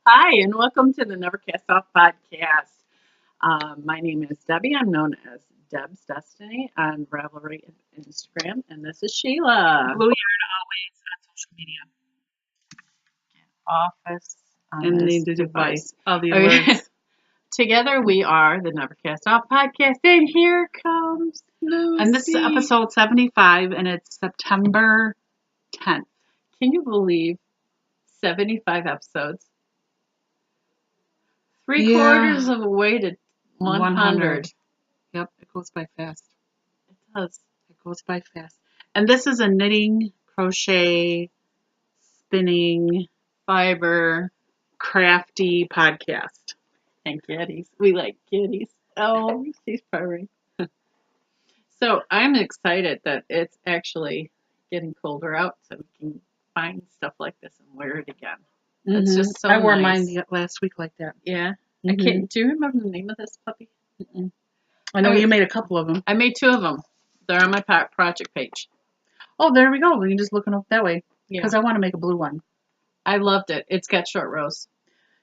Hi, and welcome to the Never Cast Off podcast. My name is Debbie. I'm known as Deb's Destiny on Ravelry and Instagram, and this is Sheila. Blue Yard always on social media. Office on And this the device. All the Okay. words. Together we are the Never Cast Off podcast, and here comes Lucy. And this is episode 75, and it's September 10th. Can you believe 75 episodes? Three-quarters of a way to 100. Yep, it goes by fast. It does. It goes by fast. And this is a knitting, crochet, spinning, Fiber crafty podcast. and kitties. We like kitties. Oh, she's purring. So I'm excited that it's actually getting colder out, so we can find stuff like this and wear it again. It's just so I wore nice. mine last week like that. Yeah. I can't. Do you remember the name of this puppy? I know you made a couple of them. I made 2 of them. They're on my project page. Oh, there we go. We can just look it up that way. Yeah. Because I want to make a blue one. I loved it. It's got short rows.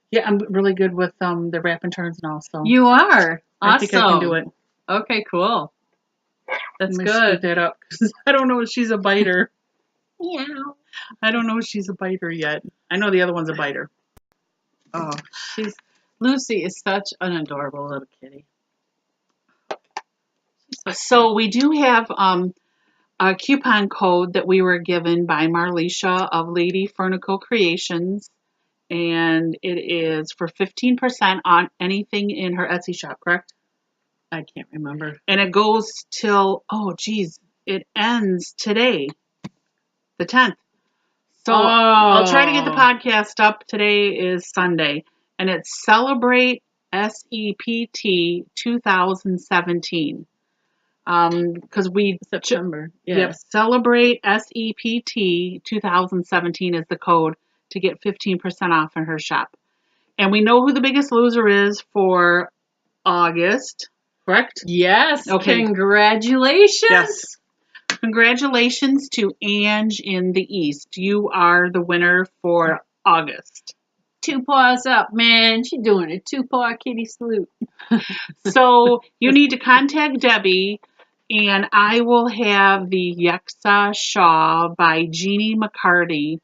Yeah, I'm really good with the wrap and turns and all. So You are. Awesome. I think I can do it. Okay, cool. That's Let me good. scoot that up. 'Cause I don't know if she's a biter. Meow. I don't know if she's a biter yet. I know the other one's a biter. Oh, Lucy is such an adorable little kitty. So we do have a coupon code that we were given by Marlisha of Lady Furnicle Creations. And it is for 15% on anything in her Etsy shop, correct? I can't remember. And it goes till, it ends today, the 10th. So I'll try to get the podcast up. Today is Sunday. And it's Celebrate SEPT 2017. Because September. Yep, Celebrate SEPT 2017 is the code to get 15% off in her shop. And we know who the biggest loser is for August, correct? Yes. Okay. Congratulations. Yes. Congratulations to Ange in the East. You are the winner for August. 2 paws up, man. She's doing a 2-paw kitty salute. So you need to contact Debbie, and I will have the Yexa Shaw by Jeannie McCarty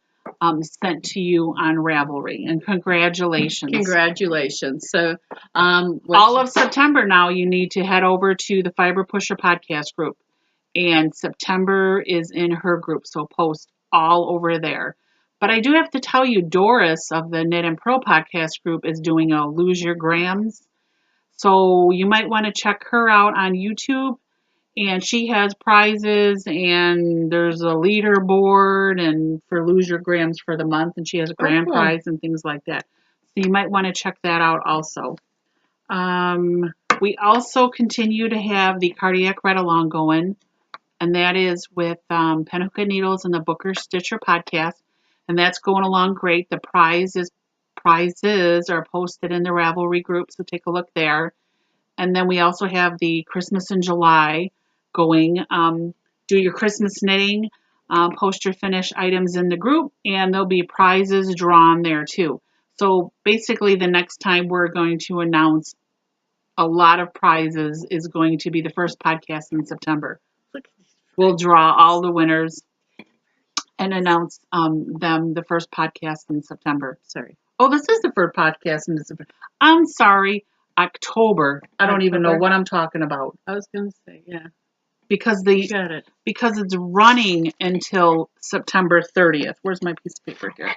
sent to you on Ravelry. And congratulations. Congratulations. So, all of September now, you need to head over to the Fiber Pusher podcast group. And September is in her group, so post all over there. But I do have to tell you, Doris of the Knit and Pro podcast group is doing a Lose Your Grams. So you might want to check her out on YouTube. And she has prizes, and there's a leaderboard and for Lose Your Grams for the month. And she has a grand prize and things like that. So you might want to check that out also. We also continue to have the Cardiac Read Along going. And that is with Penhook Needles and the Booker Stitcher podcast. And that's going along great. The prizes are posted in the Ravelry group, so take a look there. And then we also have the Christmas in July going. Do your Christmas knitting, post your finished items in the group, and there'll be prizes drawn there too. So basically the next time we're going to announce a lot of prizes is going to be the first podcast in September. We'll draw all the winners and announce them the first podcast in September. Sorry. Oh, this is the first podcast in September. I'm sorry, October. I don't even know what I'm talking about. I was going to say, yeah. Because Got it. because it's running until September 30th. Where's my piece of paper here?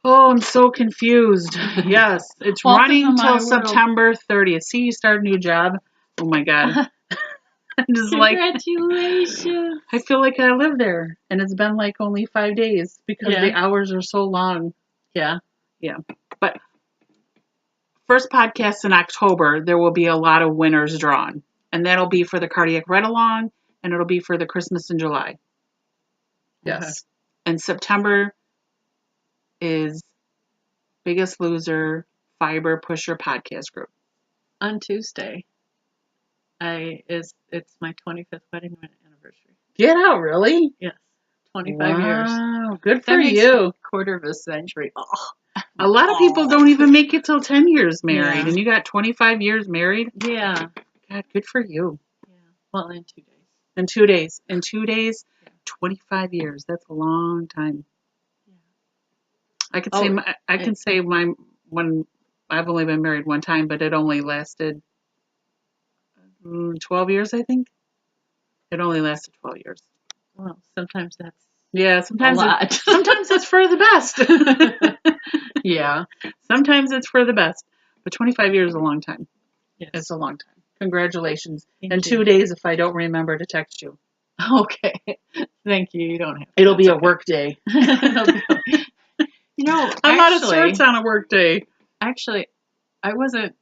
Oh, I'm so confused. Yes, it's running till September 30th. See, you start a new job. Oh my God. I'm just Congratulations. I feel like I live there, and it's been like only 5 days because the hours are so long. Yeah. Yeah. But first podcast in October, there will be a lot of winners drawn. And that'll be for the Cardiac Read Along, and it'll be for the Christmas in July. Yes. Okay. And September is Biggest Loser Fiber Pusher podcast group. On Tuesday. It's my 25th wedding anniversary. Get out, really? Yes. 25 years. Wow, good for you. A quarter of a century. Oh. A lot of people don't even make it till 10 years married, Yeah. and you got 25 years married? Yeah. God, good for you. Yeah. Well, in 2 days. In 2 days. In 2 days, Yeah. 25 years. That's a long time. Yeah. I could Oh, say I can say when I've only been married one time, but it only lasted 12 years, I think. It only lasted 12 years. well, sometimes that's Yeah, a sometimes lot. sometimes it's for the best. Yeah. Sometimes it's for the best. But 25 years is a long time. Yes. It's a long time. Congratulations. Thank In you. 2 days if I don't remember to text you. Okay. Thank you. You don't have to. It'll be That's a work day. It'll be- You know, I'm out of sorts on a work day. actually, I wasn't.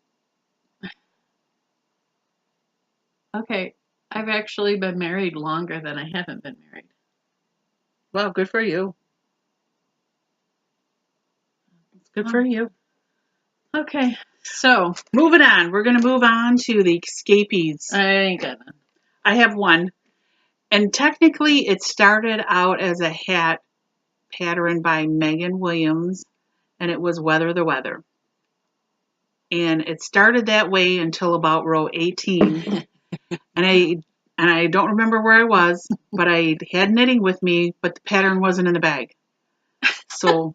Okay, I've actually been married longer than I haven't been married. Well, good for you. It's good Oh. for you. Okay, so Moving on. We're going to move on to the escapees. I ain't gonna. I have one. And technically, it started out as a hat pattern by Megan Williams, and it was Weather the Weather. And it started that way until about row 18. and I don't remember where I was, but I had knitting with me, but the pattern wasn't in the bag. So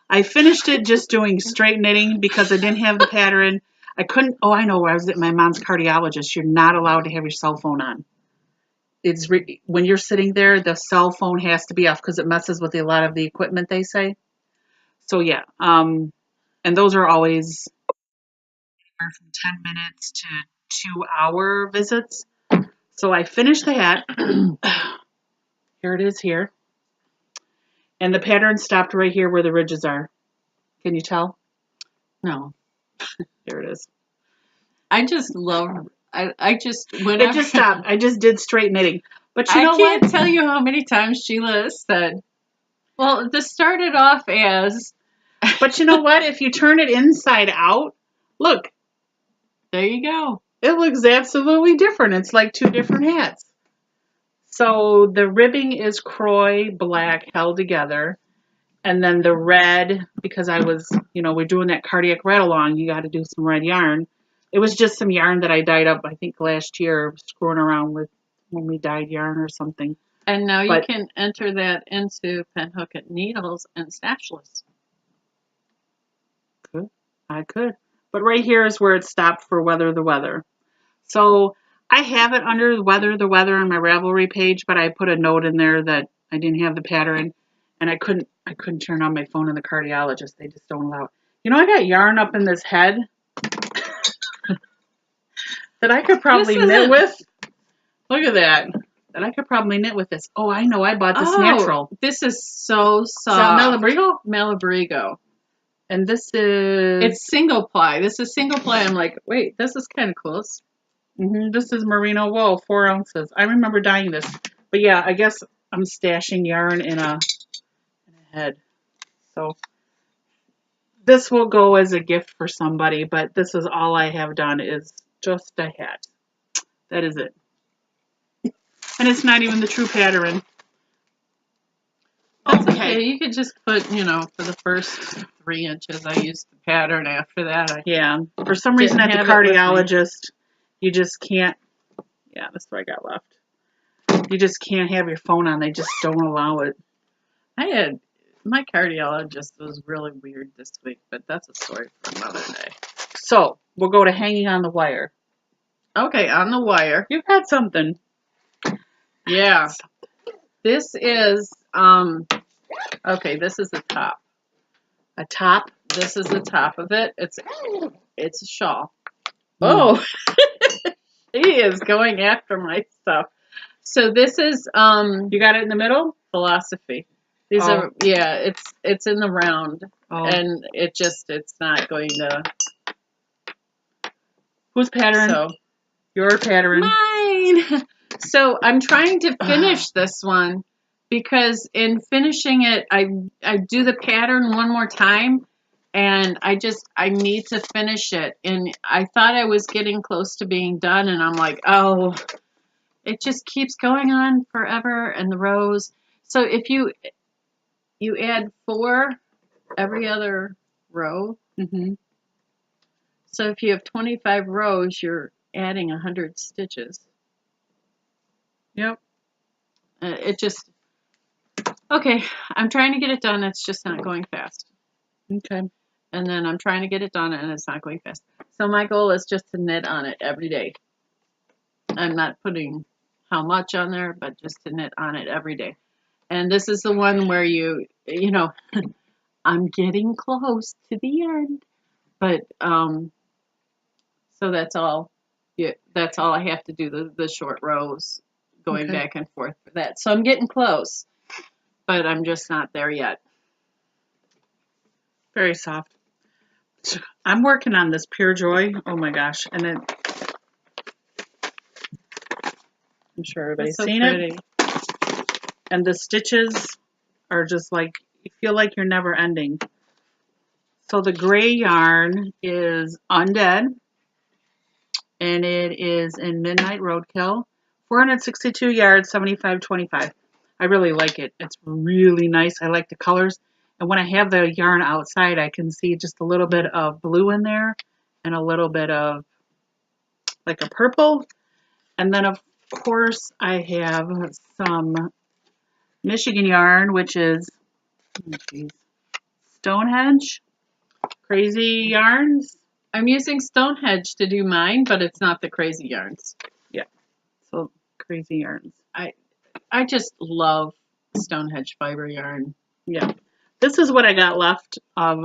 I finished it just doing straight knitting because I didn't have the pattern. I couldn't. Oh, I know. I was at my mom's cardiologist. You're not allowed to have your cell phone on. When you're sitting there, the cell phone has to be off because it messes with a lot of the equipment, they say. So yeah, and those are always from 10 minutes to 2-hour visits. So I finished the hat. Here it is here. And the pattern stopped right here where the ridges are. Can you tell? No, Here it is. I just love. I just It whenever just stopped. I just did straight knitting. But you know I can't what? tell you how many times Sheila has said. Well, this started off as. But you know what? If you turn it inside out, look, There you go. it looks absolutely different. It's like two different hats. So the ribbing is Croy black held together. And then the red, because I was, we're doing that cardiac ride along, you got to do some red yarn. It was just some yarn that I dyed up, I think, last year, screwing around with when we dyed yarn or something. And now you can enter that into Pen Hook and Needles and Stashless. I could. But right here is where it stopped for Weather the Weather. So I have it under Weather the Weather on my Ravelry page, but I put a note in there that I didn't have the pattern, and I couldn't turn on my phone in the cardiologist. They just don't allow it. I got yarn up in this head that I could probably knit with. Look at that. That I could probably knit with this. Oh, I know. I bought this natural. This is so soft. Is that Malabrigo? Malabrigo. And this is... It's single ply. This is single ply. I'm like, wait, this is kind of close. This is merino wool, 4 ounces. I remember dyeing this. But yeah, I guess I'm stashing yarn in a head. So this will go as a gift for somebody, but this is all I have done is just a hat. That is it. And it's not even the true pattern. That's okay. You could just put, for the first 3 inches, I used the pattern. After that, yeah. For some reason at the cardiologist, you just can't. Yeah, that's what I got left. You just can't have your phone on. They just don't allow it. My cardiologist was really weird this week, but that's a story for another day. So we'll go to hanging on the wire. Okay, on the wire. You've got something. Yeah. This is, okay, this is the top. A top? This is the top of it. It's a shawl. Oh, he is going after my stuff. So this is, you got it in the middle? Philosophy. These are, yeah, it's in the round. And it's not going to. Whose pattern? So, your pattern. Mine. So I'm trying to finish this one because in finishing it, I do the pattern one more time and I need to finish it. And I thought I was getting close to being done and I'm like, oh, it just keeps going on forever and the rows. So if you add 4 every other row. Mm-hmm. So if you have 25 rows, you're adding 100 stitches. Yep. It just, okay, I'm trying to get it done. It's just not going fast. Okay. And then I'm trying to get it done and it's not going fast. So my goal is just to knit on it every day. I'm not putting how much on there, but just to knit on it every day. And this is the one where you know, I'm getting close to the end. But so that's all. Yeah, that's all I have to do. The short rows going Okay. back and forth for that. So I'm getting close, but I'm just not there yet. Very soft. I'm working on this Pure Joy. Oh my gosh. And then I'm sure everybody's That's so seen pretty. it. And the stitches are just like, you feel like you're never ending. So the gray yarn is Undead. And it is in Midnight Roadkill. 462 yards, 75.25. I really like it. It's really nice. I like the colors. And when I have the yarn outside, I can see just a little bit of blue in there and a little bit of like a purple. And then, of course, I have some Michigan yarn, which is Stonehenge Crazy Yarns. I'm using Stonehenge to do mine, but it's not the crazy yarns. Yeah, so Crazy Yarns. I just love Stonehenge fiber yarn. Yeah. This is what I got left of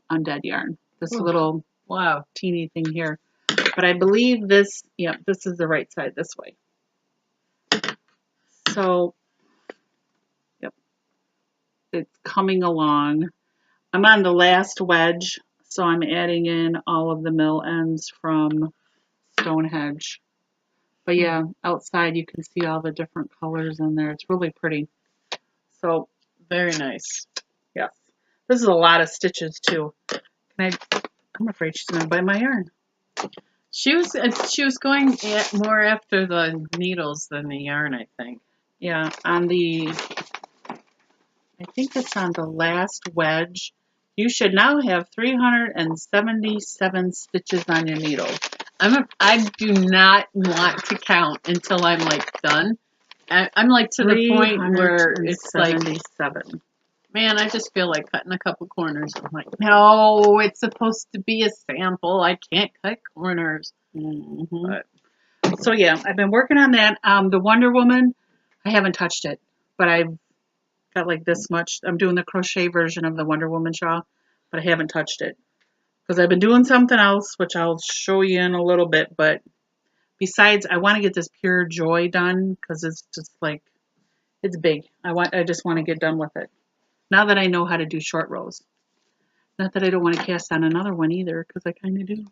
Undead yarn. This little Wow. teeny thing here. But I believe this, yeah, this is the right side this way. So, yep, it's coming along. I'm on the last wedge, so I'm adding in all of the mill ends from Stonehenge. But yeah, outside you can see all the different colors in there. It's really pretty. So, very nice. Yes. This is a lot of stitches too. I'm afraid she's gonna bite my yarn. She was going more after the needles than the yarn, I think. Yeah, I think it's on the last wedge. You should now have 377 stitches on your needle. I do not want to count until I'm like done. I'm like to the point where it's like 77. Man, I just feel like cutting a couple corners. I'm like, no, it's supposed to be a sample. I can't cut corners. Mm-hmm. So yeah, I've been working on that. The Wonder Woman, I haven't touched it, but I've got like this much. I'm doing the crochet version of the Wonder Woman shawl, but I haven't touched it because I've been doing something else, which I'll show you in a little bit. But besides, I want to get this Pure Joy done because it's just like, it's big. I just want to get done with it. Now that I know how to do short rows. Not that I don't want to cast on another one either, because I kind of do.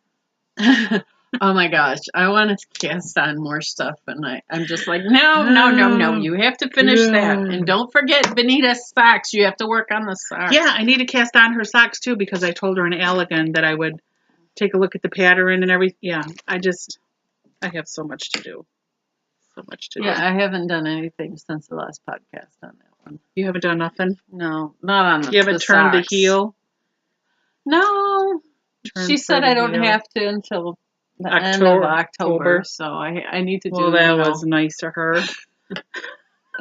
Oh my gosh, I want to cast on more stuff, and I'm just like, no, you have to finish that. And don't forget Benita's socks. You have to work on the socks. Yeah, I need to cast on her socks too, because I told her in Allegan that I would take a look at the pattern and everything. Yeah, I have so much to do. So much to do. Yeah, I haven't done anything since the last podcast on that one. You haven't done nothing? No, not on the You haven't turned the heel? No. She said I don't have to until the end of October, so I need to do. Well, that was nice of her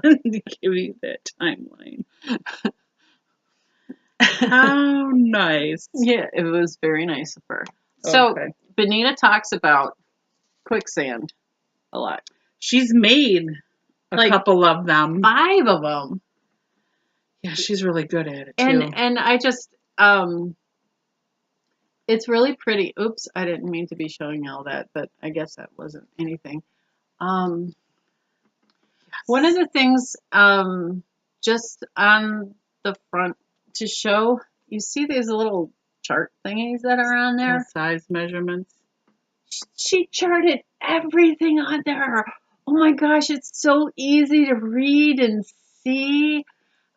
to give you that timeline. How nice. Yeah, it was very nice of her. So Benita talks about quicksand a lot. She's made a couple of them. 5 of them. Yeah, she's really good at it too. And I just it's really pretty. Oops, I didn't mean to be showing all that, but I guess that wasn't anything. One of the things just on the front to show, you see these little chart thingies that are on there? The size measurements. She charted everything on there. Oh my gosh, it's so easy to read and see.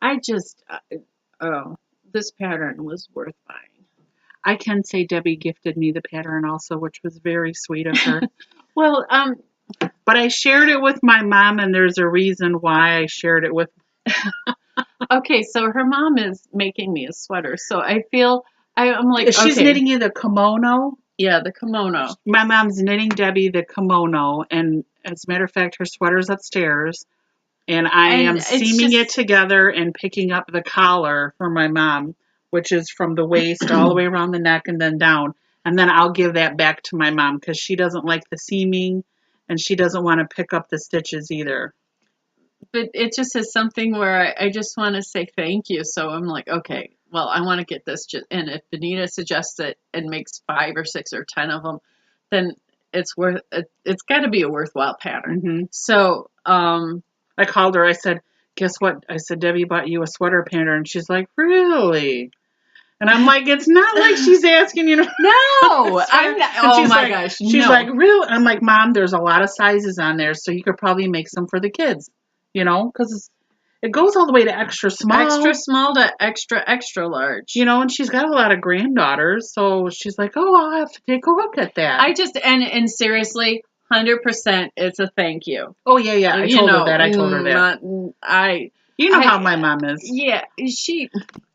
I just, this pattern was worth buying. I can say Debbie gifted me the pattern also, which was very sweet of her. Well, but I shared it with my mom, and there's a reason why I shared it with Okay, so her mom is making me a sweater. So I feel I'm like, She's okay, knitting you the kimono. yeah, the kimono. My mom's knitting Debbie the kimono, and as a matter of fact, her sweater's upstairs. And I And am it's seaming it just together and picking up the collar for my mom, which is from the waist all the way around the neck and then down. And then I'll give that back to my mom because she doesn't like the seaming and she doesn't want to pick up the stitches either. but it just is something where I just want to say thank you. So I'm like, okay, well, I want to get this. And if Benita suggests it and makes 5 or 6 or 10 of them, then it's worth it. It's got to be a worthwhile pattern. Mm-hmm. So, I called her. I said, guess what? I said, Debbie bought you a sweater pattern. And she's like, really? And I'm like, it's not like she's asking you to. no, I'm not. Oh my like, gosh, she's no. like, really? I'm like, Mom, there's a lot of sizes on there, so you could probably make some for the kids, because it goes all the way to extra small. Extra small to extra large. And she's got a lot of granddaughters, so she's like, oh, I'll have to take a look at that. I just, and seriously, 100% it's a thank you. Oh, yeah. I told her that. You know how my mom is. Yeah,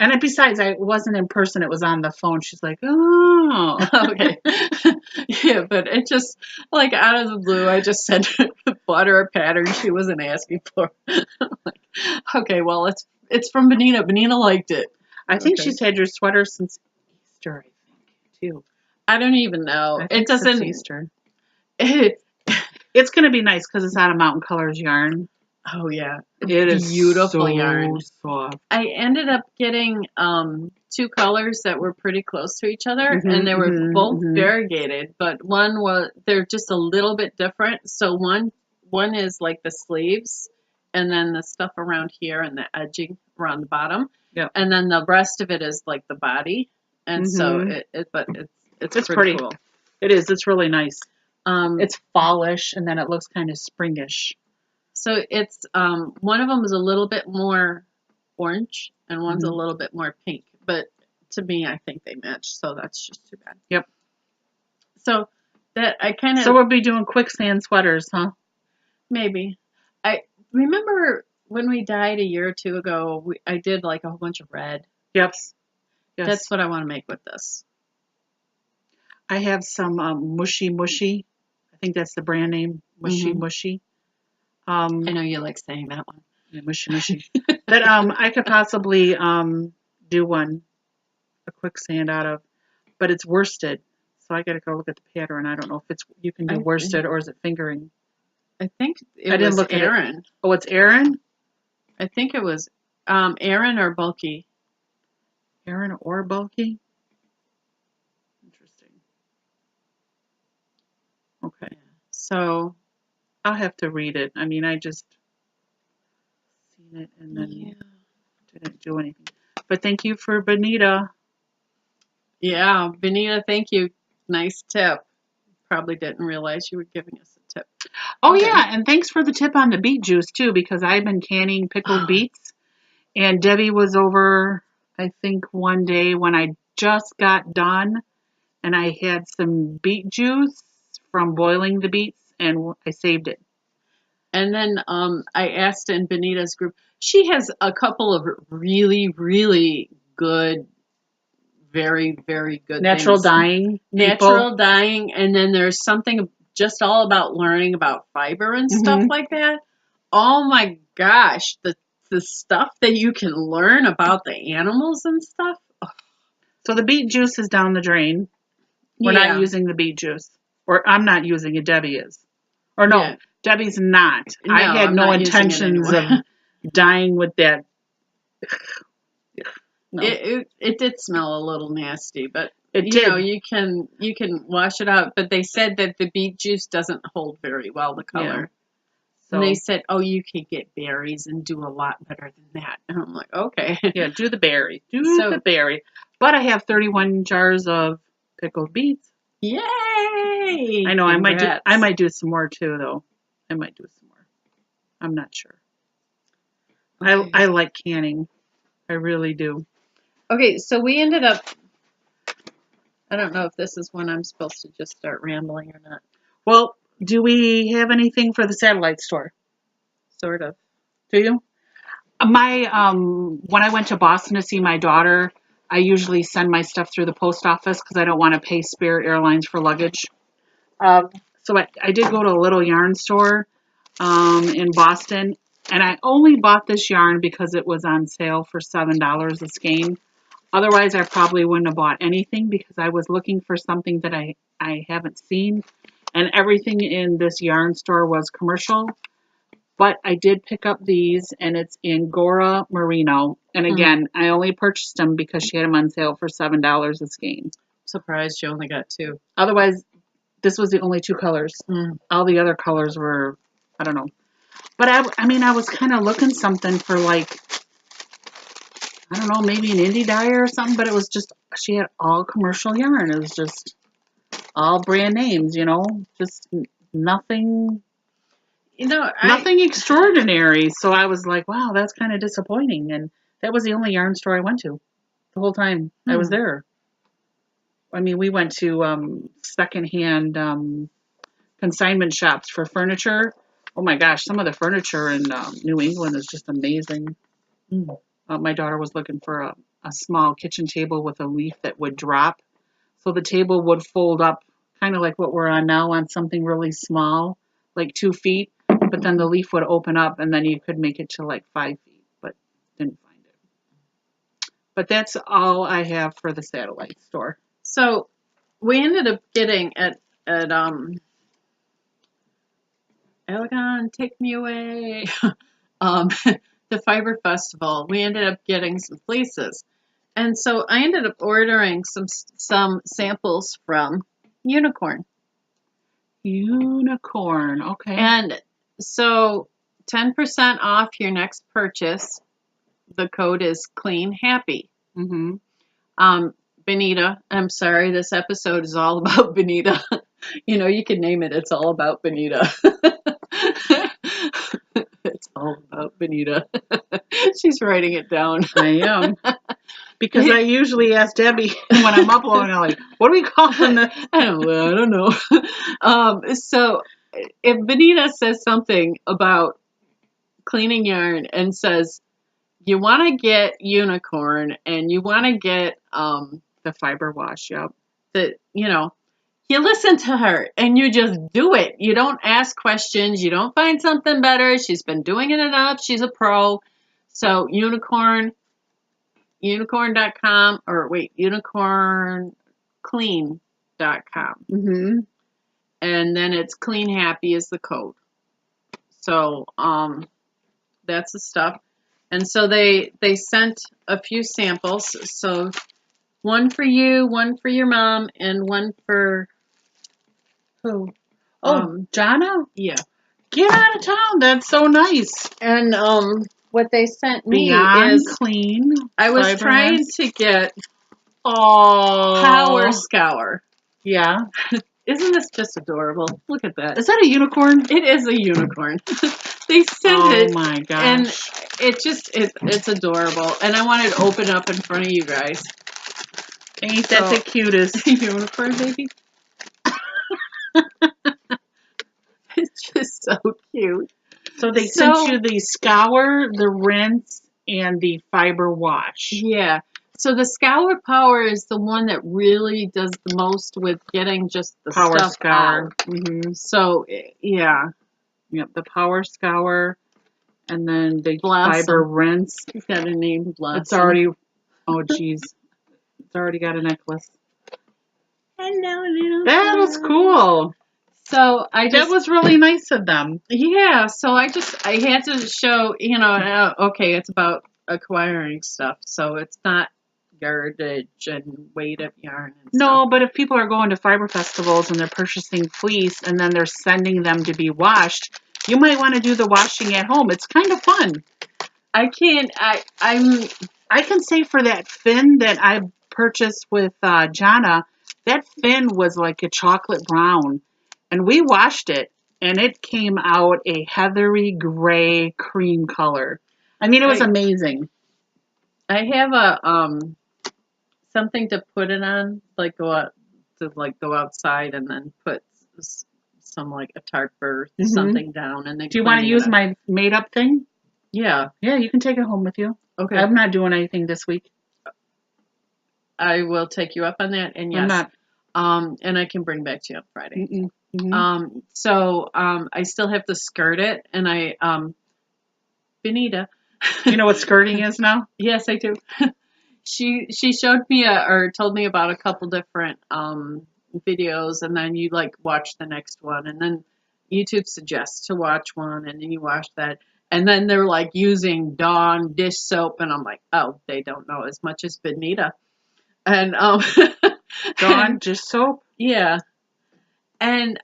And besides, I wasn't in person. It was on the phone. She's like, oh. okay. Yeah, but it just, like, out of the blue, I just sent her, bought her a pattern she wasn't asking for. Like, okay, well, it's from Benita. Benita liked it. I think she's had your sweater since Easter, I think, too. I don't even know. It doesn't. Easter. It's going to be nice because it's out of Mountain Colors yarn. Oh, yeah. It is beautiful so yarn. Soft. I ended up getting 2 colors that were pretty close to each other, and they were both variegated, but they're just a little bit different. So one is like the sleeves, and then the stuff around here and the edging around the bottom. Yep. And then the rest of it is like the body. And so it's pretty cool. It is. It's really nice. It's fallish, and then it looks kind of springish. So it's one of them is a little bit more orange, and one's a little bit more pink. But to me, I think they match, so that's just too bad. Yep. So that I kind of. So we'll be doing quicksand sweaters, huh? Maybe. I remember when we dyed a year or 2 ago. I did like a whole bunch of red. Yep. Yes. That's what I want to make with this. I have some mushy. I think that's the brand name, mushy. I know you like saying that one. Yeah, mushy. That I could possibly do a quicksand out of, but it's worsted. So I got to go look at the pattern. I don't know if you can do worsted or is it fingering. I think I didn't look at Aran. Oh, it's Aran? I think it was Aran or bulky. Aran or bulky? Interesting. Okay. So I'll have to read it. I mean, I just seen it and then didn't do anything. But thank you for Benita. Yeah, Benita, thank you. Nice tip. Probably didn't realize you were giving us a tip. Oh, okay. Yeah, and thanks for the tip on the beet juice, too, because I've been canning pickled beets. And Debbie was over, I think, one day when I just got done, and I had some beet juice from boiling the beets, and I saved it. And then I asked in Benita's group, she has a couple of really, really good, very, very good natural things. dyeing. Natural dyeing. And then there's something just all about learning about fiber and stuff like that. Oh my gosh, the stuff that you can learn about the animals and stuff. Oh. So the beet juice is down the drain. We're not using the beet juice. Or I'm not using it, Debbie is. Or no, Debbie's not. No, I had no intentions of dyeing with that. No. It did smell a little nasty, but it did. You can wash it out. But they said that the beet juice doesn't hold very well the color. Yeah. So. And they said, oh, you could get berries and do a lot better than that. And I'm like, okay. Yeah, do the berry. Do the berry. But I have 31 jars of pickled beets. Yay! I know. Congrats. I might do some more too, though. I might do some more. I'm not sure. Okay. I like canning. I really do. Okay, so we ended up. I don't know if this is when I'm supposed to just start rambling or not. Well, do we have anything for the satellite store? Sort of. Do you? When I went to Boston to see my daughter, I usually send my stuff through the post office because I don't want to pay Spirit Airlines for luggage. So I did go to a little yarn store in Boston, and I only bought this yarn because it was on sale for $7 a skein. Otherwise, I probably wouldn't have bought anything because I was looking for something that I haven't seen, and everything in this yarn store was commercial. But I did pick up these, and it's Angora Merino. And again, I only purchased them because she had them on sale for $7 a skein. Surprised you only got 2. Otherwise, this was the only 2 colors. All the other colors were, I don't know. But I mean, I was kind of looking something for like, I don't know, maybe an indie dyer or something. But it was just, she had all commercial yarn. It was just all brand names, you know, just nothing. Nothing extraordinary. So I was like, wow, that's kind of disappointing. And that was the only yarn store I went to the whole time I was there. I mean, we went to secondhand consignment shops for furniture. Oh my gosh, some of the furniture in New England is just amazing. My daughter was looking for a small kitchen table with a leaf that would drop. So the table would fold up kind of like what we're on now on something really small, like 2 feet. But then the leaf would open up, and then you could make it to like 5 feet, but didn't find it. But that's all I have for the satellite store. So we ended up getting at Elgon, take me away. The Fiber Festival. We ended up getting some fleeces, and so I ended up ordering some samples from Unicorn. Unicorn, okay. And so 10% off your next purchase. The code is Clean Happy. Benita, I'm sorry, this episode is all about Benita. You know, you can name it, It's All About Benita. It's all about Benita. She's writing it down. I am. Because I usually ask Debbie when I'm uploading, I'm like, what are we calling this? I don't know. So if Benita says something about cleaning yarn and says, you want to get Unicorn and you want to get the fiber wash, yep. You listen to her and you just do it. You don't ask questions. You don't find something better. She's been doing it enough. She's a pro. So unicorn.com or wait, unicornclean.com. And then it's Clean Happy is the code. So that's the stuff. And so they sent a few samples. So one for you, one for your mom, and one for who? Jonna? Yeah. Get out of town. That's so nice. And what they sent me Beyond is clean. I was trying to get Power Scour. Yeah. Isn't this just adorable? Look at that. Is that a unicorn? It is a unicorn. They sent it. Oh my gosh. And it's adorable. And I wanted to open up in front of you guys. Ain't that the cutest? Unicorn baby? It's just so cute. So they sent you the scour, the rinse, and the fiber wash. Yeah. So the Scour Power is the one that really does the most with getting just the Power stuff Scour. out. So, yeah. Yep, the Power Scour, and then the Blossom. fiber rinse. It's got a name, Blossom. It's already, oh geez. It's already got a necklace. Hello, little That was cool. So that was really nice of them. Yeah. So I had to show, okay, it's about acquiring stuff. So it's not yardage and weight of yarn and stuff. But if people are going to fiber festivals and they're purchasing fleece and then they're sending them to be washed, you might want to do the washing at home. It's kind of fun. I can say for that fin that I purchased with Jonna, that fin was like a chocolate brown. And we washed it, and it came out a heathery gray cream color. I mean, it was amazing. I have a something to put it on, like go outside and then put some like a tarp or something down. And then do you want to use my made up thing? Yeah. Yeah, you can take it home with you. Okay. I'm not doing anything this week. I will take you up on that, and I'm yes, not. and I can bring back to you on Friday. Mm-mm. I still have to skirt it, and Benita. You know what skirting is now? Yes, I do. She showed me or told me about a couple different videos, and then you like watch the next one, and then YouTube suggests to watch one, and then you watch that, and then they're like using Dawn dish soap, and I'm like, oh, they don't know as much as Benita, and Dawn dish soap? yeah, and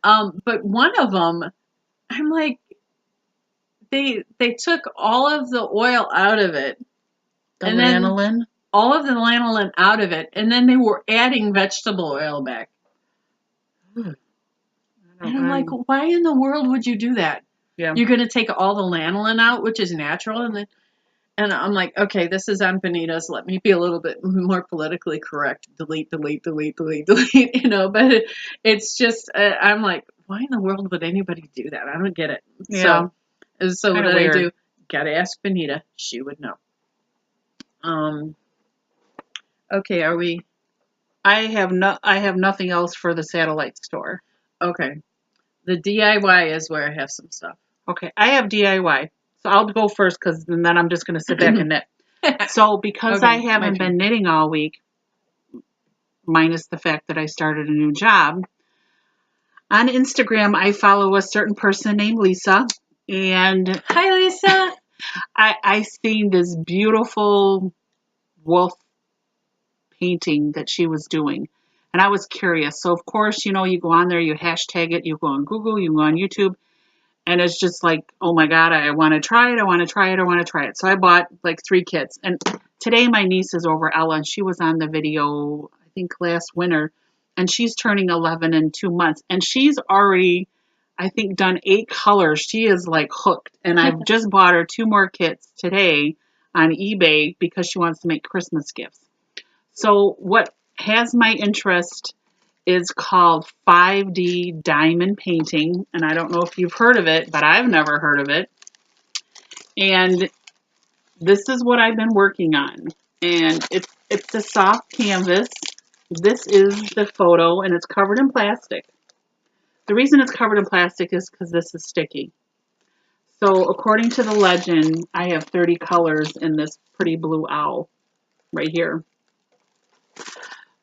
but one of them, I'm like, they took all of the oil out of it, The and then lanolin? all of the lanolin out of it, and then they were adding vegetable oil back. And I'm like, why in the world would you do that? Yeah. You're going to take all the lanolin out, which is natural, and I'm like, okay, this is on Benita's. Let me be a little bit more politically correct. Delete, delete, delete, delete, delete. But it's just, I'm like, why in the world would anybody do that? I don't get it. Yeah. So what Kinda did weird. I do? Gotta ask Benita. She would know. Okay, are we? I have nothing else for the satellite store. Okay. The DIY is where I have some stuff. Okay, I have DIY. So I'll go first because then I'm just going to sit back and knit. So because Okay, I haven't been knitting all week, minus the fact that I started a new job, on Instagram I follow a certain person named Lisa. And hi, Lisa. I seen this beautiful wolf painting that she was doing. And I was curious. So of course, you go on there, you hashtag it, you go on Google, you go on YouTube. And it's just like, oh my God, I want to try it. I want to try it. I want to try it. So I bought like 3 kits. And today my niece is over, Ella, and she was on the video, I think last winter. And she's turning 11 in 2 months. And she's already, I think, done 8 colors. She is like hooked. And I've just bought her 2 more kits today on eBay because she wants to make Christmas gifts. So what has my interest is called 5D diamond painting, and I don't know if you've heard of it, but I've never heard of it. And this is what I've been working on, and it's a soft canvas. This is the photo, and it's covered in plastic. The reason it's covered in plastic is because this is sticky. So according to the legend, I have 30 colors in this pretty blue owl right here.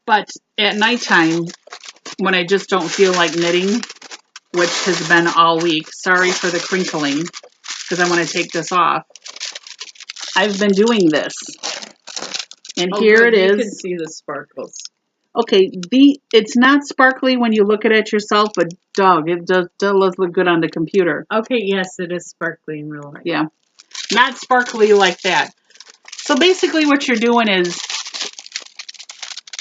But at nighttime, when I just don't feel like knitting, which has been all week. Sorry for the crinkling, because I want to take this off. I've been doing this. And here it is. You can see the sparkles. Okay, it's not sparkly when you look at it yourself, but dog, it does look good on the computer. Okay, yes, it is sparkly in real life. Yeah, not sparkly like that. So basically what you're doing is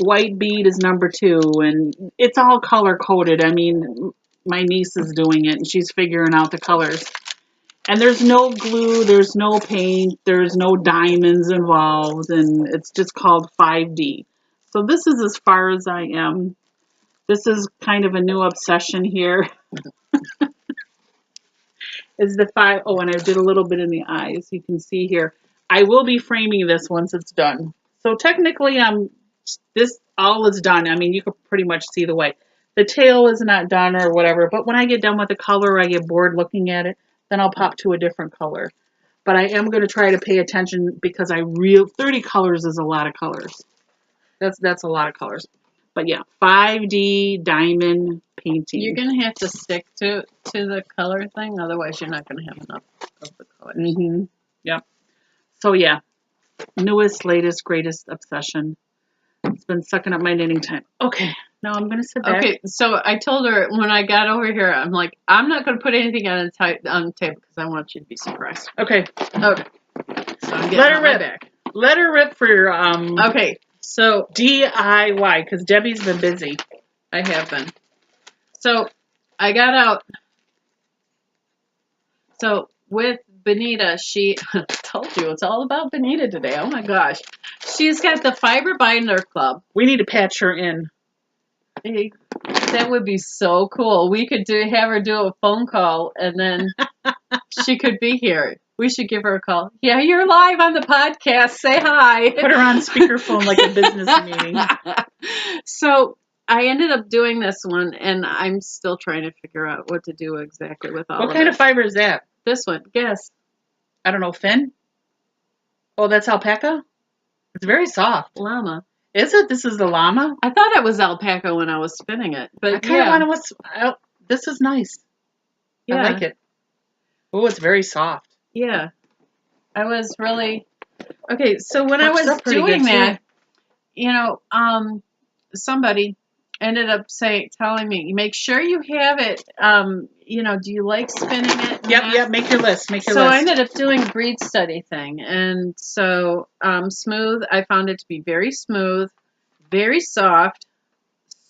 white bead is number 2, and it's all color coded. I mean, my niece is doing it, and she's figuring out the colors. And there's no glue, there's no paint, there's no diamonds involved, and it's just called 5D. So this is as far as I am. This is kind of a new obsession here. Is the 5, oh, and I did a little bit in the eyes. You can see here. I will be framing this once it's done. So technically, this all is done. I mean, you could pretty much see the white. The tail is not done or whatever, but when I get done with the color, I get bored looking at it, then I'll pop to a different color. But I am going to try to pay attention because 30 colors is a lot of colors. That's a lot of colors. But yeah, 5D diamond painting. You're going to have to stick to the color thing, otherwise you're not going to have enough of the colors. Mm-hmm. Yep. So yeah, newest, latest, greatest obsession. It's been sucking up my knitting time. Okay, now I'm going to sit back. Okay, so I told her when I got over here, I'm like, I'm not going to put anything on the table because I want you to be surprised. Okay. Okay. So I'm getting Let her on my rip. back. Let her rip for your Okay, so DIY because Debbie's been busy. I have been. So I got out. So with Benita, she told you it's all about Benita today. Oh my gosh. She's got the Fiber Binder Club. We need to patch her in. Hey, that would be so cool. We could have her do a phone call and then she could be here. We should give her a call. Yeah, you're live on the podcast. Say hi. Put her on speakerphone like a business meeting. So I ended up doing this one, and I'm still trying to figure out what to do exactly with all of it. What kind of fiber is that? This one, guess. I don't know, Finn? Oh, that's alpaca? It's very soft. Llama. Is it? This is the llama? I thought it was alpaca when I was spinning it, but I kind of yeah. want to. This is nice. Yeah. I like it. Oh, it's very soft. Yeah. I was really okay. So when I Works was up pretty doing good, too. that, you know, somebody ended up telling me, make sure you have it. You know, do you like spinning it? Yep. Make your list. Make your So list. I ended up doing breed study thing, and so smooth. I found it to be very smooth, very soft,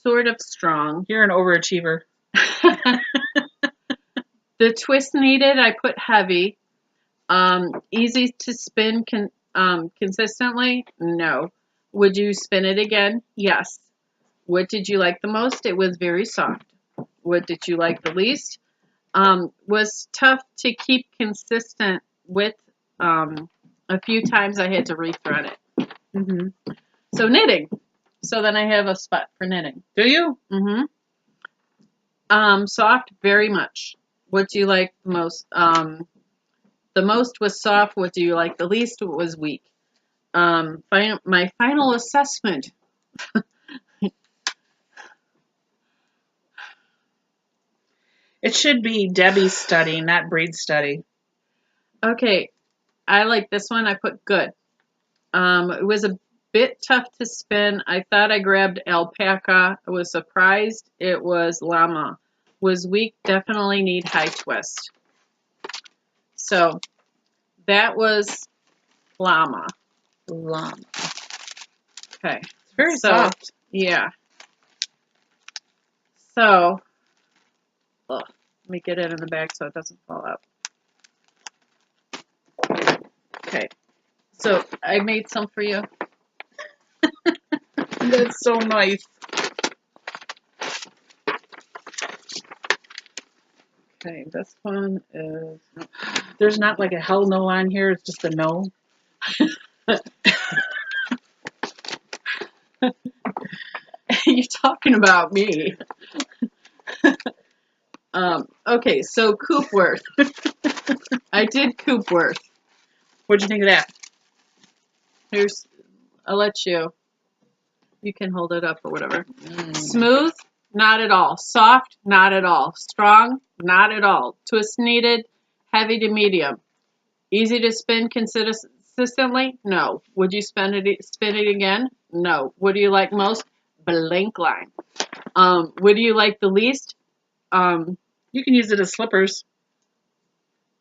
sort of strong. You're an overachiever. The twist needed, I put heavy. Easy to spin consistently? No. Would you spin it again? Yes. What did you like the most? It was very soft. What did you like the least? Was tough to keep consistent with. A few times I had to rethread it. Mm-hmm. So knitting. So then I have a spot for knitting. Do you? Mm-hmm. Soft, very much. What do you like the most? The most was soft. What do you like the least? Was weak. My final assessment. It should be Debbie's study, not Breed's study. Okay, I like this one. I put good. It was a bit tough to spin. I thought I grabbed alpaca. I was surprised it was llama. Was weak. Definitely need high twist. So that was llama. Llama. Okay. It's very soft. Yeah. So, let me get it in the back so it doesn't fall out. Okay. So I made some for you. That's so nice. Okay, this one is... There's not like a hell no on here. It's just a no. You're talking about me. Okay, so Coopworth. I did Coopworth. What'd you think of that? I'll let you. You can hold it up or whatever. Smooth, not at all. Soft, not at all. Strong, not at all. Twist needed, heavy to medium. Easy to spin consistently? No. Would you spin it again? No. What do you like most? Blank line. What do you like the least? You can use it as slippers.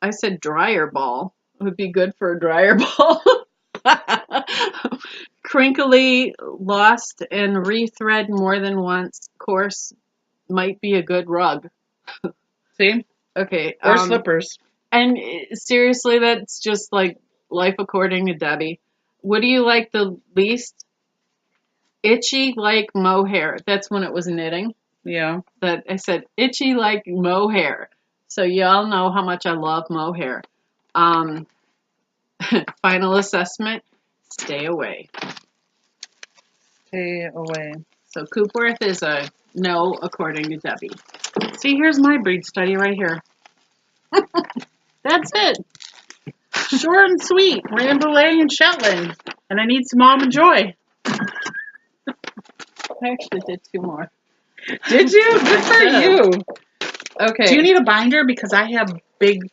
I said dryer ball. It would be good for a dryer ball. Crinkly, lost, and rethread more than once. Course might be a good rug. See? Okay. Or slippers. And seriously, that's just like life according to Debbie. What do you like the least? Itchy like mohair. That's when it was knitting. Yeah. That I said itchy like mohair. So y'all know how much I love mohair. Final assessment, stay away. Stay away. So Coopworth is a no according to Debbie. See, here's my breed study right here. That's it. Short and sweet. Rambouillet and Shetland. And I need some almond joy. I actually did 2 more. Did you? Good for you. Okay. Do you need a binder? Because I have big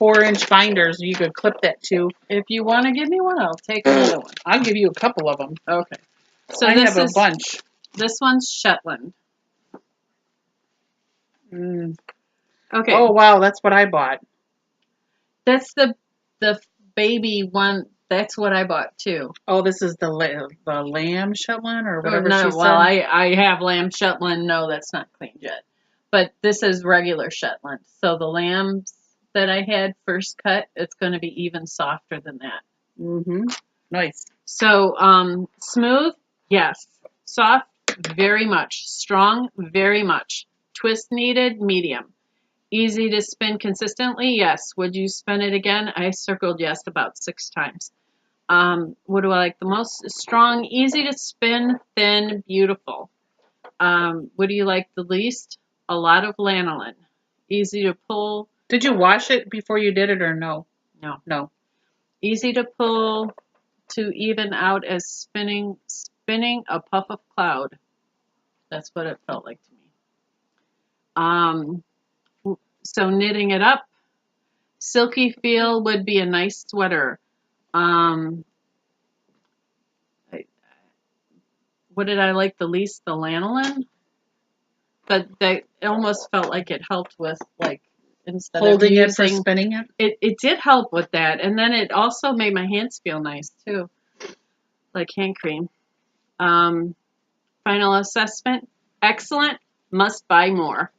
4-inch binders. You could clip that too. If you want to give me one, I'll take another one. I'll give you a couple of them. Okay. So I this have is a bunch. This one's Shetland. Mm. Okay. Oh wow, that's what I bought. That's the baby one. That's what I bought too. Oh, this is the lamb Shetland or whatever no, she said. well, I have lamb Shetland. No, that's not cleaned yet. But this is regular Shetland. So the lambs that I had first cut, it's going to be even softer than that. Mm-hmm. Nice. So smooth, yes. Soft, very much. Strong, very much. Twist needed, medium. Easy to spin consistently? Yes. Would you spin it again? I circled yes about 6 times. What do I like the most? Strong, easy to spin, thin, beautiful. What do you like the least? A lot of lanolin. Easy to pull. Did you wash it before you did it or no? No. No. Easy to pull to even out as spinning a puff of cloud. That's what it felt like to me. So knitting it up, silky feel would be a nice sweater. What did I like the least? The lanolin. But that it almost felt like it helped with like instead Holding of it for using spinning it? It did help with that, and then it also made my hands feel nice too, like hand cream. Final assessment: excellent. Must buy more.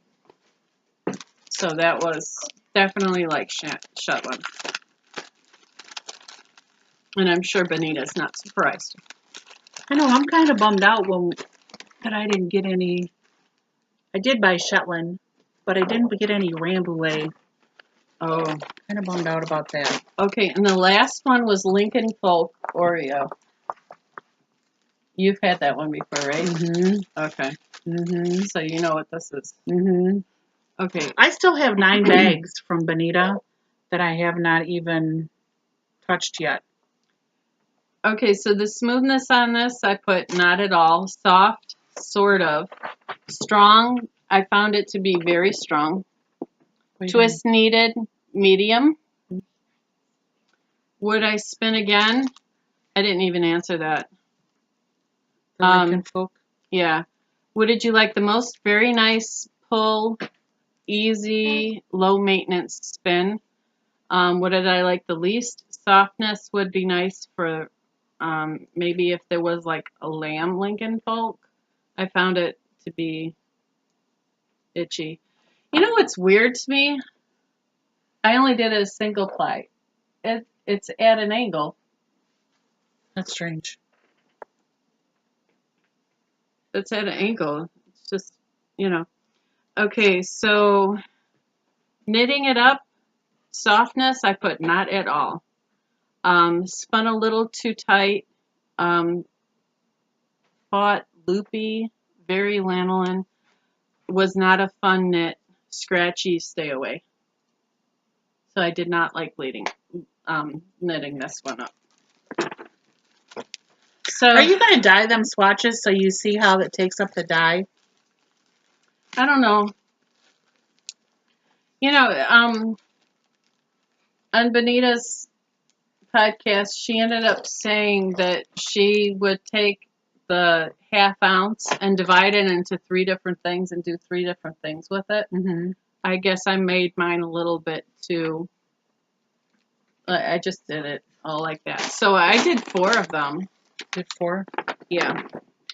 So that was definitely like Shetland, and I'm sure Benita's not surprised. I know, I'm kind of bummed out that I didn't get any. I did buy Shetland, but I didn't get any Rambouillet. Oh, Kind of bummed out about that. okay. And the last one was Lincoln Folk Oreo. You've had that one before, right? Mm-hmm. Okay. Mm-hmm. So you know what this is. Mm-hmm. Okay. I still have 9 bags from Benita that I have not even touched yet. Okay, so the smoothness on this, I put not at all. Soft, sort of. Strong, I found it to be very strong. Twist needed, medium. Would I spin again? I didn't even answer that. The Lincoln Folk? Yeah. What did you like the most? Very nice pull, easy, low maintenance spin. What did I like the least? Softness would be nice for maybe if there was like a lamb Lincoln Folk. I found it to be itchy. You know what's weird to me? I only did a single ply. It's at an angle. That's strange. It's at an angle. It's just, you know. Okay, so knitting it up, softness, I put not at all. Spun a little too tight. Fought loopy, very lanolin. Was not a fun knit. Scratchy, stay away. So I did not like knitting this one up. So are you going to dye them swatches so you see how it takes up the dye? I don't know. You know, on Benita's podcast, she ended up saying that she would take the ½ ounce and divide it into 3 different things and do 3 different things with it. Mm-hmm. I guess I made mine a little bit too. I just did it all like that. So I did 4 of them. Did 4? Yeah.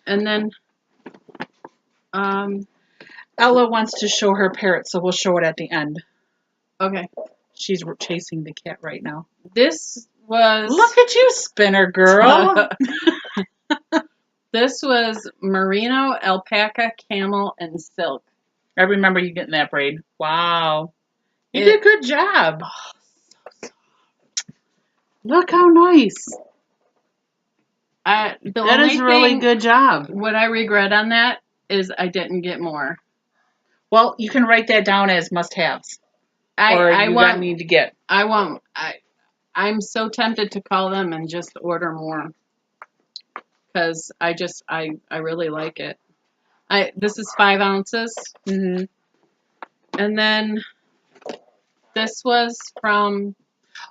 And then Ella wants to show her parrot, so we'll show it at the end. Okay. She's chasing the cat right now. This was... Look at you, spinner girl! This was merino, alpaca, camel, and silk. I remember you getting that braid. Wow. You did a good job. Oh, so Look how nice. that is a really good job. What I regret on that is I didn't get more. Well, you can write that down as must-haves. Need to get. I'm so tempted to call them and just order more. Because I really like it. This is 5 ounces. Mm-hmm. And then this was from...